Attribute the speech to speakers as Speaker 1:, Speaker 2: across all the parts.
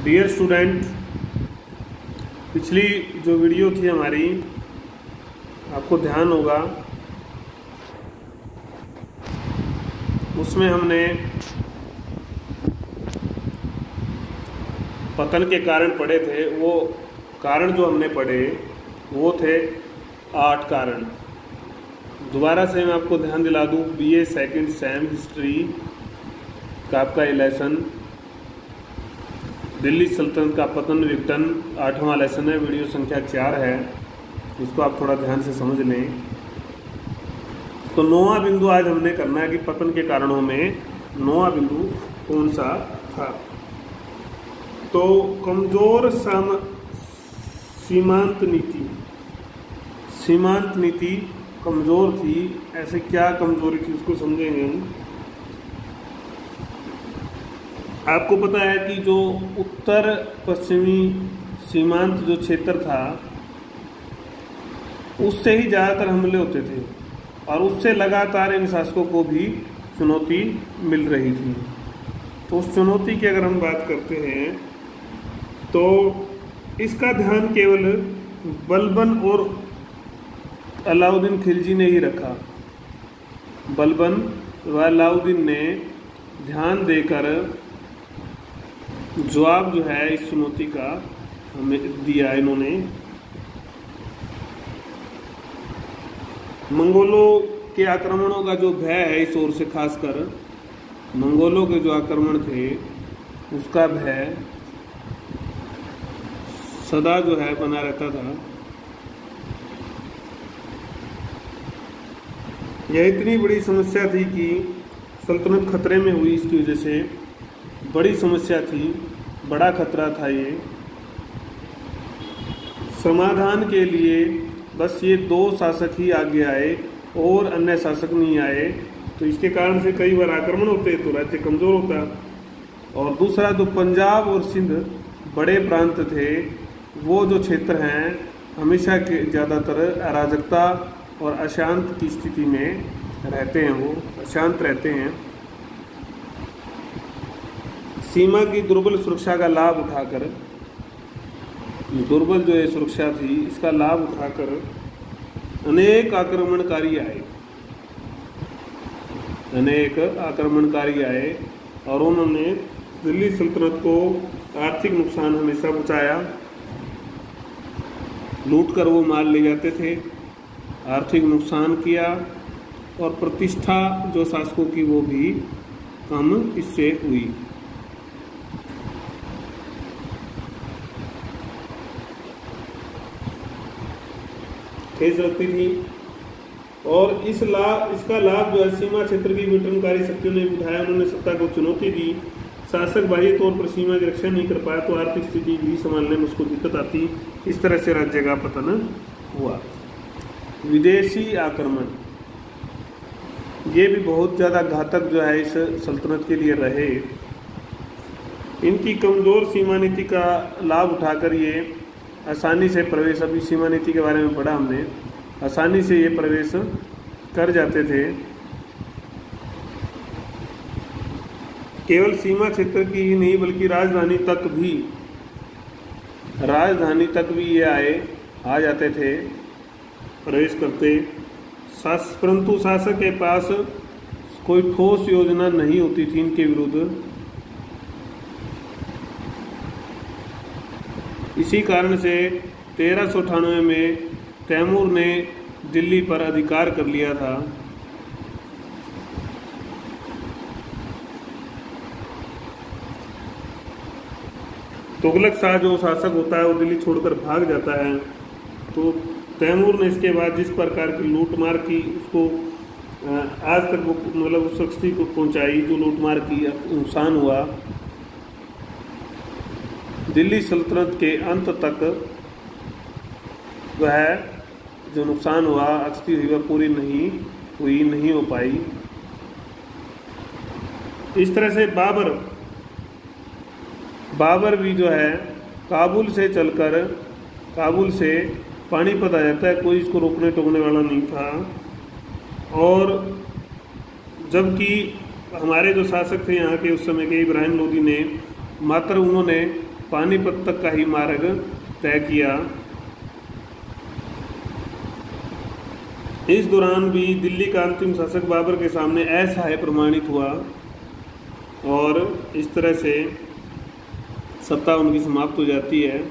Speaker 1: Dear student, पिछली जो video थी हमारी, आपको ध्यान होगा उसमें हमने पतन के कारण पढ़े थे। वो कारण जो हमने पढ़े वो थे 8 कारण। दोबारा से मैं आपको ध्यान दिला दूँ, बीए सेकंड सेम हिस्ट्री का आपका ये लेसन दिल्ली सल्तनत का पतन विघटन 8वां लेसन है, वीडियो संख्या 4 है। इसको आप थोड़ा ध्यान से समझ लें। तो 9वां बिंदु आज हमने करना है कि पतन के कारणों में 9वां बिंदु कौन सा था। तो कमजोर सीमांत नीति। सीमांत नीति कमजोर थी। ऐसे क्या कमजोरी थी उसको समझेंगे हम। आपको पता है कि जो उत्तर पश्चिमी सीमांत जो क्षेत्र था उससे ही ज़्यादातर हमले होते थे और उससे लगातार इन शासकों को भी चुनौती मिल रही थी। तो उस चुनौती की अगर हम बात करते हैं तो इसका ध्यान केवल बलबन और अलाउद्दीन खिलजी ने ही रखा। बलबन व अलाउद्दीन ने ध्यान देकर जवाब जो है इस चुनौती का हमें दिया। इन्होंने मंगोलों के आक्रमणों का जो भय है, इस ओर से खासकर मंगोलों के जो आक्रमण थे उसका भय सदा जो है बना रहता था। यह इतनी बड़ी समस्या थी कि सल्तनत खतरे में हुई। इसकी वजह से बड़ी समस्या थी, बड़ा खतरा था ये। समाधान के लिए बस ये 2 शासक ही आगे आए और अन्य शासक नहीं आए। तो इसके कारण से कई बार आक्रमण होते तो राज्य कमज़ोर होता। और दूसरा, जो पंजाब और सिंध बड़े प्रांत थे, वो जो क्षेत्र हैं हमेशा के ज़्यादातर अराजकता और अशांत की स्थिति में रहते हैं, वो अशांत रहते हैं। सीमा की दुर्बल सुरक्षा का लाभ उठाकर, दुर्बल जो ये सुरक्षा थी इसका लाभ उठाकर अनेक आक्रमणकारी आए। अनेक आक्रमणकारी आए और उन्होंने दिल्ली सल्तनत को आर्थिक नुकसान हमेशा पहुंचाया। लूट कर वो माल ले जाते थे, आर्थिक नुकसान किया और प्रतिष्ठा जो शासकों की वो भी कम इससे हुई। ठेस लगती थी। और इसका लाभ जो है सीमा क्षेत्र की विघटनकारी शक्तियों ने उठाया। उन्होंने सत्ता को चुनौती दी। शासक बाह्य तौर पर सीमा की रक्षा नहीं कर पाया तो आर्थिक स्थिति भी संभालने में उसको दिक्कत आती। इस तरह से राज्य का पतन हुआ। विदेशी आक्रमण ये भी बहुत ज़्यादा घातक जो है इस सल्तनत के लिए रहे। इनकी कमज़ोर सीमा नीति का लाभ उठाकर ये आसानी से प्रवेश, अभी सीमा नीति के बारे में पढ़ा हमने, आसानी से ये प्रवेश कर जाते थे। केवल सीमा क्षेत्र की ही नहीं बल्कि राजधानी तक भी ये आ जाते थे, प्रवेश करते। परंतु शासक के पास कोई ठोस योजना नहीं होती थी इनके विरुद्ध। इसी कारण से 1398 में तैमूर ने दिल्ली पर अधिकार कर लिया था। तुगलक शाह जो शासक होता है वो दिल्ली छोड़कर भाग जाता है। तो तैमूर ने इसके बाद जिस प्रकार की लूटमार की उसको आज तक वो मतलब उस शख्स को पहुंचाई जो लूटमार की नुकसान हुआ। दिल्ली सल्तनत के अंत तक वह जो नुकसान हुआ, अक्षती हुई, वह पूरी नहीं हो पाई। इस तरह से बाबर भी जो है काबुल से पानीपत आ जाता है। कोई इसको रोकने टोकने वाला नहीं था। और जबकि हमारे जो शासक थे यहाँ के उस समय के, इब्राहिम लोदी ने, मात्र उन्होंने पानीपत तक का ही मार्ग तय किया। इस दौरान भी दिल्ली का अंतिम शासक बाबर के सामने असहाय प्रमाणित हुआ और इस तरह से सत्ता उनकी समाप्त हो जाती है।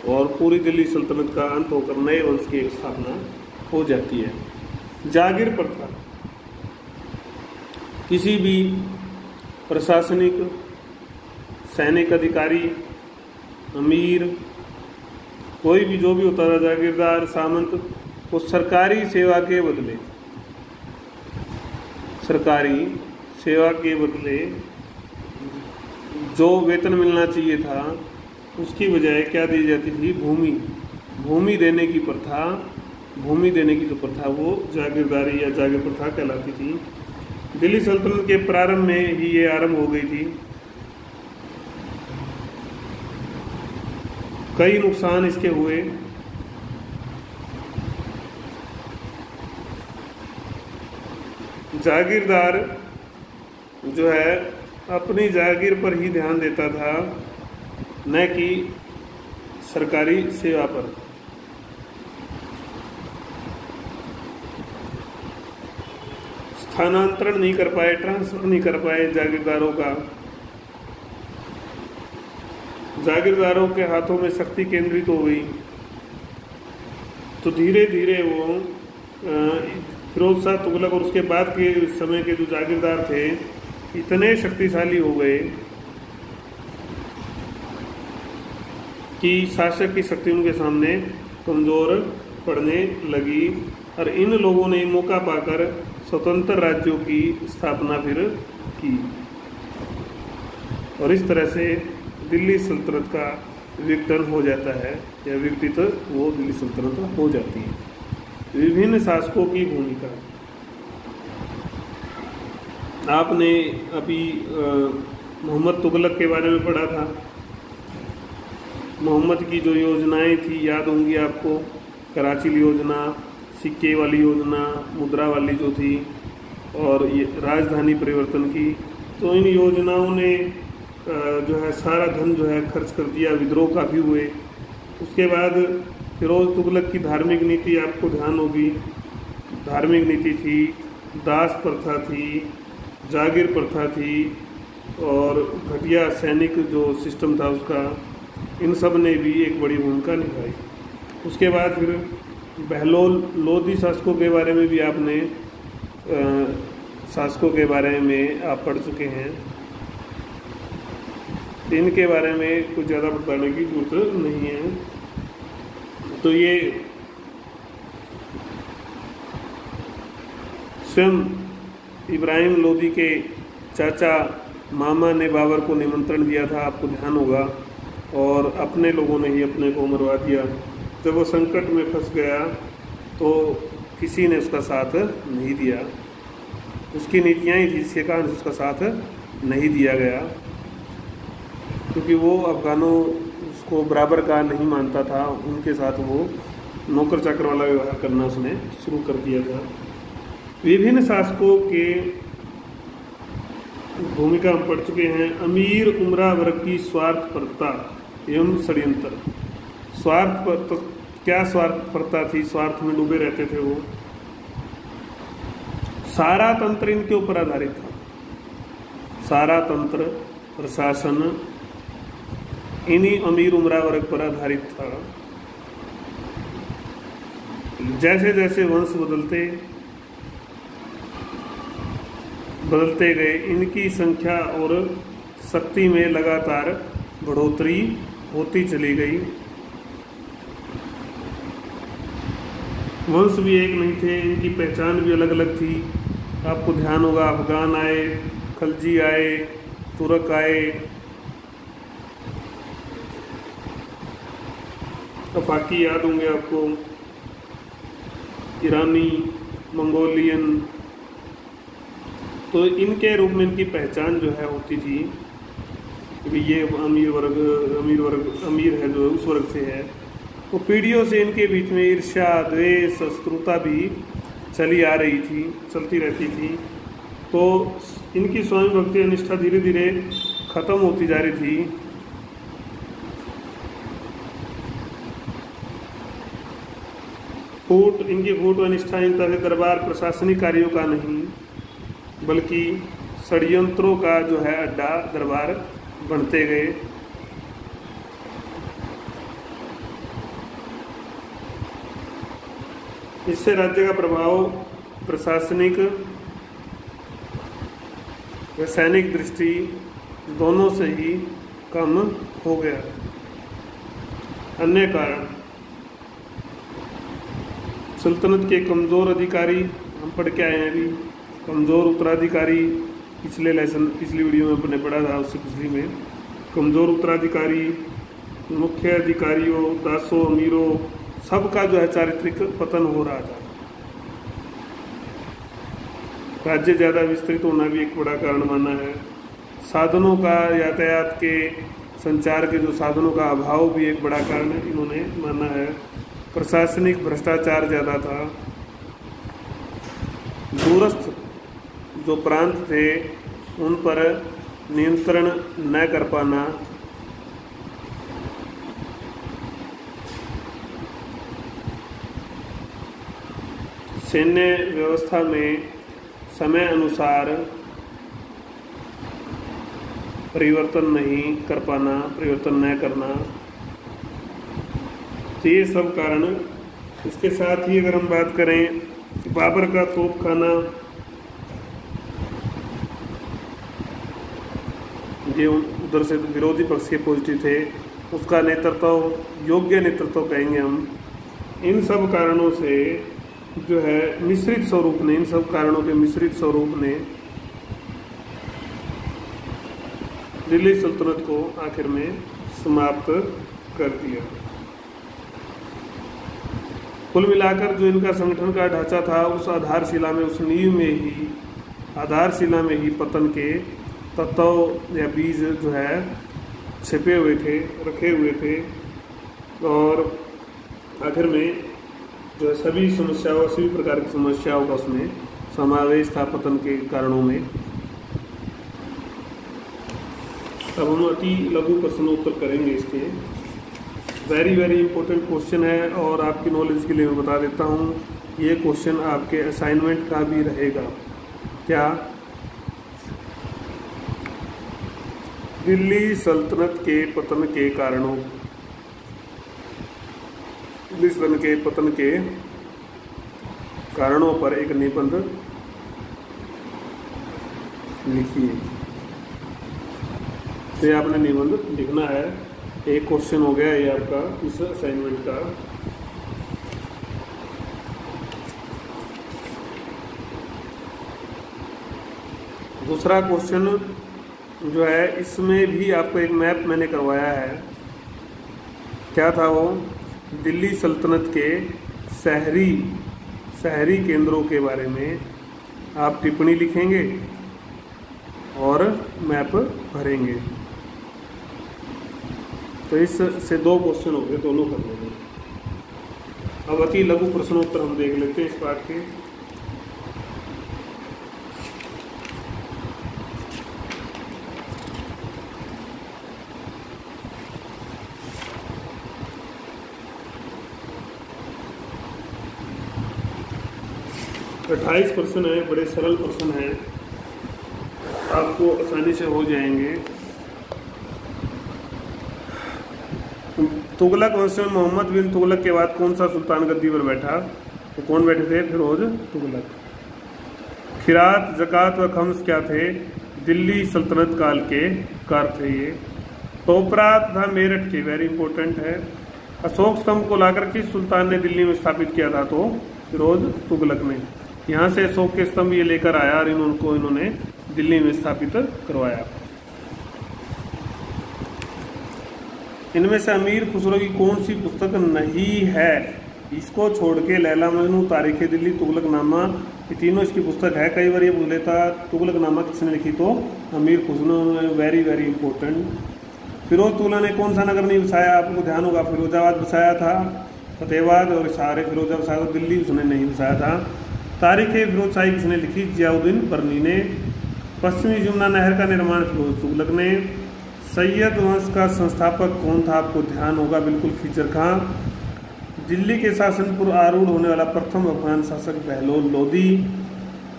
Speaker 1: और पूरी दिल्ली सल्तनत का अंत होकर नए वंश की स्थापना हो जाती है। जागीर प्रथा किसी भी प्रशासनिक, सैनिक अधिकारी, अमीर, कोई भी जो भी होता था जागीरदार, सामंत को सरकारी सेवा के बदले जो वेतन मिलना चाहिए था उसकी बजाय क्या दी जाती थी? भूमि देने की प्रथा। भूमि देने की जो प्रथा वो जागीरदारी या जागीर प्रथा कहलाती थी। दिल्ली सल्तनत के प्रारंभ में ही ये आरंभ हो गई थी। कई नुकसान इसके हुए। जागीरदार जो है अपनी जागीर पर ही ध्यान देता था, न कि सरकारी सेवा पर। स्थानांतरण नहीं कर पाए, ट्रांसफर नहीं कर पाए जागीरदारों का। जागीरदारों के हाथों में शक्ति केंद्रित हो गई, तो धीरे धीरे वो फिरोज शाह तुगलक और उसके बाद के समय के जो जागीरदार थे इतने शक्तिशाली हो गए कि शासक की शक्ति उनके सामने कमजोर पड़ने लगी। और इन लोगों ने मौका पाकर स्वतंत्र राज्यों की स्थापना फिर की और इस तरह से दिल्ली सल्तनत का विघटन हो जाता है या विघटित वो दिल्ली सल्तनत हो जाती है। विभिन्न शासकों की भूमिका आपने अभी मोहम्मद तुगलक के बारे में पढ़ा था। मोहम्मद की जो योजनाएं थी याद होंगी आपको, कराची योजना, सिक्के वाली योजना, मुद्रा वाली जो थी, और ये राजधानी परिवर्तन की। तो इन योजनाओं ने जो है सारा धन जो है खर्च कर दिया, विद्रोह काफ़ी हुए। उसके बाद फिरोज तुगलक की धार्मिक नीति आपको ध्यान होगी। धार्मिक नीति थी, दास प्रथा थी, जागीर प्रथा थी और घटिया सैनिक जो सिस्टम था उसका, इन सब ने भी एक बड़ी भूमिका निभाई। उसके बाद फिर बहलोल लोधी शासकों के बारे में भी आपने शासकों के बारे में आप पढ़ चुके हैं। इनके बारे में कुछ ज़्यादा बताने की जरूरत नहीं है। तो ये स्वयं इब्राहिम लोदी के चाचा मामा ने बाबर को निमंत्रण दिया था, आपको ध्यान होगा, और अपने लोगों ने ही अपने को मरवा दिया। जब वो संकट में फंस गया तो किसी ने उसका साथ नहीं दिया। उसकी नीतियाँ ही थी जिसके कारण उसका साथ नहीं दिया गया, क्योंकि वो अफगानों उसको बराबर का नहीं मानता था। उनके साथ वो नौकर चाकर वाला व्यवहार करना उसने शुरू कर दिया था। विभिन्न शासकों के भूमिका हम पढ़ चुके हैं। अमीर उमरा वर्ग की स्वार्थपरता एवं षड्यंत्र। स्वार्थ पर तो क्या स्वार्थपरता थी, स्वार्थ में डूबे रहते थे वो। सारा तंत्र इनके ऊपर आधारित था। सारा तंत्र प्रशासन इन्हीं अमीर उमरा वर्ग पर आधारित था। जैसे जैसे वंश बदलते गए, इनकी संख्या और शक्ति में लगातार बढ़ोतरी होती चली गई। वंश भी एक नहीं थे, इनकी पहचान भी अलग अलग थी। आपको ध्यान होगा, अफगान आए, खलजी आए, तुर्क आए, अफाकी याद होंगे आपको, ईरानी, मंगोलियन। तो इनके रूप में इनकी पहचान जो है होती थी कि ये अमीर है जो उस वर्ग से है। तो पीढ़ियों से इनके बीच में ईर्ष्या, द्वेष, शत्रुता भी चली आ रही थी, चलती रहती थी। तो इनकी स्वामी भक्ति निष्ठा धीरे धीरे खत्म होती जा रही थी। इनकी फूट व निष्ठा इनता से दरबार प्रशासनिक कार्यों का नहीं बल्कि षड्यंत्रों का जो है अड्डा दरबार बनते गए। इससे राज्य का प्रभाव प्रशासनिक व सैनिक दृष्टि दोनों से ही कम हो गया। अन्य कारण सल्तनत के कमज़ोर अधिकारी, हम पढ़ के आए हैं अभी, कमज़ोर उत्तराधिकारी पिछली वीडियो में अपने पढ़ा था, उससे पिछली में कमज़ोर उत्तराधिकारी, मुख्य अधिकारियों, दासों, अमीरों, सबका जो है चारित्रिक पतन हो रहा था। राज्य ज़्यादा विस्तृत होना भी एक बड़ा कारण माना है। साधनों का, यातायात के, संचार के जो साधनों का अभाव भी एक बड़ा कारण इन्होंने माना है। प्रशासनिक भ्रष्टाचार ज़्यादा था। दूरस्थ जो प्रांत थे उन पर नियंत्रण न कर पाना, सैन्य व्यवस्था में समय अनुसार परिवर्तन नहीं कर पाना, परिवर्तन न करना, तो ये सब कारण। इसके साथ ही अगर हम बात करें कि बाबर का तोप खाना, जो उधर से विरोधी पक्ष के पॉजिटिव थे, उसका नेतृत्व, योग्य नेतृत्व कहेंगे हम। इन सब कारणों से जो है मिश्रित स्वरूप ने, इन सब कारणों के मिश्रित स्वरूप ने दिल्ली सल्तनत को आखिर में समाप्त कर दिया। कुल मिलाकर जो इनका संगठन का ढांचा था, उस आधारशिला में, उस नींव में ही, आधारशिला में ही पतन के तत्व या बीज जो है छिपे हुए थे, रखे हुए थे। और आखिर में जो है सभी समस्याओं, सभी प्रकार की समस्याओं का उसमें समावेश था पतन के कारणों में। अब हम अति लघु प्रश्नोत्तर करेंगे इसके। वेरी वेरी इंपॉर्टेंट क्वेश्चन है और आपकी नॉलेज के लिए मैं बता देता हूँ, ये क्वेश्चन आपके असाइनमेंट का भी रहेगा। क्या? दिल्ली सल्तनत के पतन के कारणों, दिल्ली सल्तनत के पतन के कारणों पर एक निबंध लिखिए। तो ये आपने निबंध लिखना है। एक क्वेश्चन हो गया ये आपका इस असाइनमेंट का। दूसरा क्वेश्चन जो है, इसमें भी आपको एक मैप मैंने करवाया है। क्या था वो? दिल्ली सल्तनत के शहरी केंद्रों के बारे में आप टिप्पणी लिखेंगे और मैप भरेंगे। तो इससे दो क्वेश्चन हो गए, दोनों कर लेंगे। अब अति लघु प्रश्नोत्तर हम देख लेते हैं इस पाठ के। तो 28 प्रश्न है, बड़े सरल प्रश्न हैं, आपको आसानी से हो जाएंगे। तुगलक वंश में मोहम्मद बिन तुगलक के बाद कौन सा सुल्तान गद्दी पर बैठा? तो कौन बैठे थे? फिरोज तुगलक। खिरात, ज़कात व खम्स क्या थे? दिल्ली सल्तनत काल के कार थे ये। टोपरा तथा मेरठ के, वेरी इंपॉर्टेंट है। अशोक स्तंभ को लाकर किस सुल्तान ने दिल्ली में स्थापित किया था? तो फिरोज तुगलक ने। यहाँ से अशोक के स्तंभ ये लेकर आया और इन्होंने दिल्ली में स्थापित करवाया। इनमें से अमीर खुसरो की कौन सी पुस्तक नहीं है? इसको छोड़ के लैला मजनू, तारीख दिल्ली, तुगलकनामा, ये तीनों इसकी पुस्तक है। कई बार ये पूछ लेता तुगलकनामा किसने लिखी? तो अमीर खुसरो ने। Very very important. Firoz Tughlaq ने कौन सा नगर नहीं बसाया? आपको ध्यान होगा, फिरोजाबाद बसाया था, फतेहाबाद और सारे फिरोजाबाद, दिल्ली उसने नहीं बसाया था। तारीख फिरोज शाही किसने लिखी? जियाउद्दीन बरनी ने। पश्चिमी यमुना नहर का निर्माण फिरोज तुगलक ने। सैयद वंश का संस्थापक कौन था? आपको ध्यान होगा, बिल्कुल खिजर खां। दिल्ली के शासन पर आरूढ़ होने वाला प्रथम अफगान शासक बहलोल लोदी।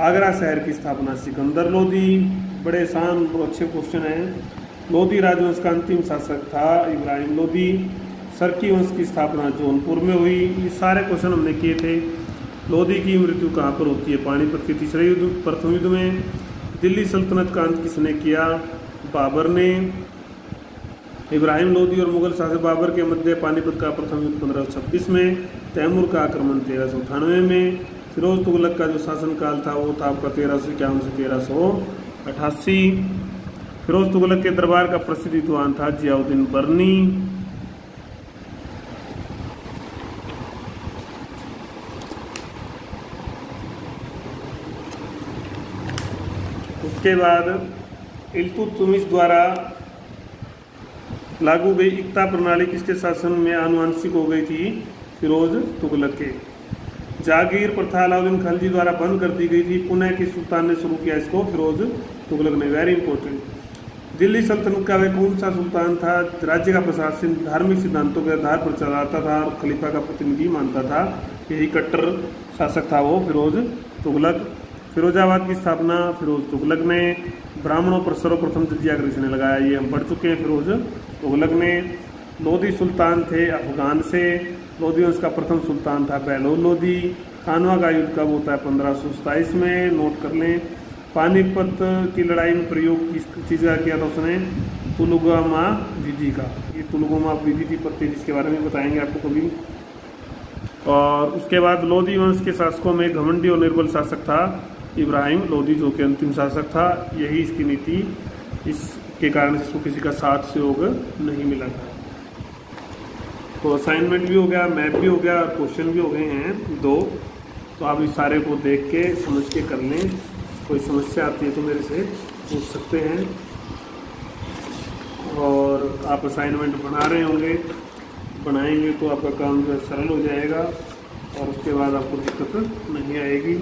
Speaker 1: आगरा शहर की स्थापना सिकंदर लोदी। बड़े आसान और अच्छे क्वेश्चन हैं। लोदी राजवंश का अंतिम शासक था इब्राहिम लोदी। सरकी वंश की स्थापना जौनपुर में हुई। ये सारे क्वेश्चन हमने किए थे। लोदी की मृत्यु कहाँ पर होती है? पानीपत के तीसरे युद्ध, प्रथम युद्ध में। दिल्ली सल्तनत का अंत किसने किया? बाबर ने। इब्राहिम लोदी और मुगल शासक बाबर के मध्य पानीपत का प्रथम युद्ध 1526 में। तैमूर का आक्रमण 1398 में। फिरोज तुगलक का जो शासनकाल था वो था आपका 1351 से 1388। फिरोज तुगलक के दरबार का प्रसिद्ध विद्वान था जियाउद्दीन बरनी। उसके बाद इल्तुतमिश द्वारा लागू गई इक्ता प्रणाली किसके शासन में आनुवंशिक हो गई थी? फिरोज तुगलक के। जागीर प्रथा अलाउद्दीन खलजी द्वारा बंद कर दी गई थी। पुणे के सुल्तान ने शुरू किया इसको? फिरोज तुगलक ने। Very important. दिल्ली सल्तनत का वह कौन सा सुल्तान था? राज्य का प्रशासन धार्मिक सिद्धांतों के आधार पर चलाता था और खलीफा का प्रतिनिधि मानता था। यही कट्टर शासक था वो फिरोज तुगलक। फिरोजाबाद की स्थापना फिरोज तुगलक ने। ब्राह्मणों पर सर्वप्रथम जजिया कर किसने लगाया? ये हम पढ़ चुके हैं, फिरोज तुगलक ने। लोदी सुल्तान थे अफगान से। लोदी वंश का प्रथम सुल्तान था बहलोल लोदी। खानवा का युद्ध कब होता है? 1527 में। नोट कर लें। पानीपत की लड़ाई में प्रयोग किस चीज़ का किया था उसने? तुलुगामा विधि का। ये तुलुगामा विधि थी पत्ती, जिसके बारे में बताएंगे आपको कभी। और उसके बाद लोदी वंश के शासकों में घमंडी और निर्बल शासक था इब्राहिम लोदी, जो कि अंतिम शासक था। यही इसकी नीति, इसके कारण इसको किसी का साथ सहयोग नहीं मिला था। तो असाइनमेंट भी हो गया, मैथ भी हो गया और क्वेश्चन भी हो गए हैं 2। तो आप इस सारे को देख के समझ के कर लें। कोई समस्या आती है तो मेरे से पूछ सकते हैं। और आप असाइनमेंट बना रहे होंगे, बनाएंगे तो आपका काम जो है सरल हो जाएगा और उसके बाद आपको दिक्कत नहीं आएगी।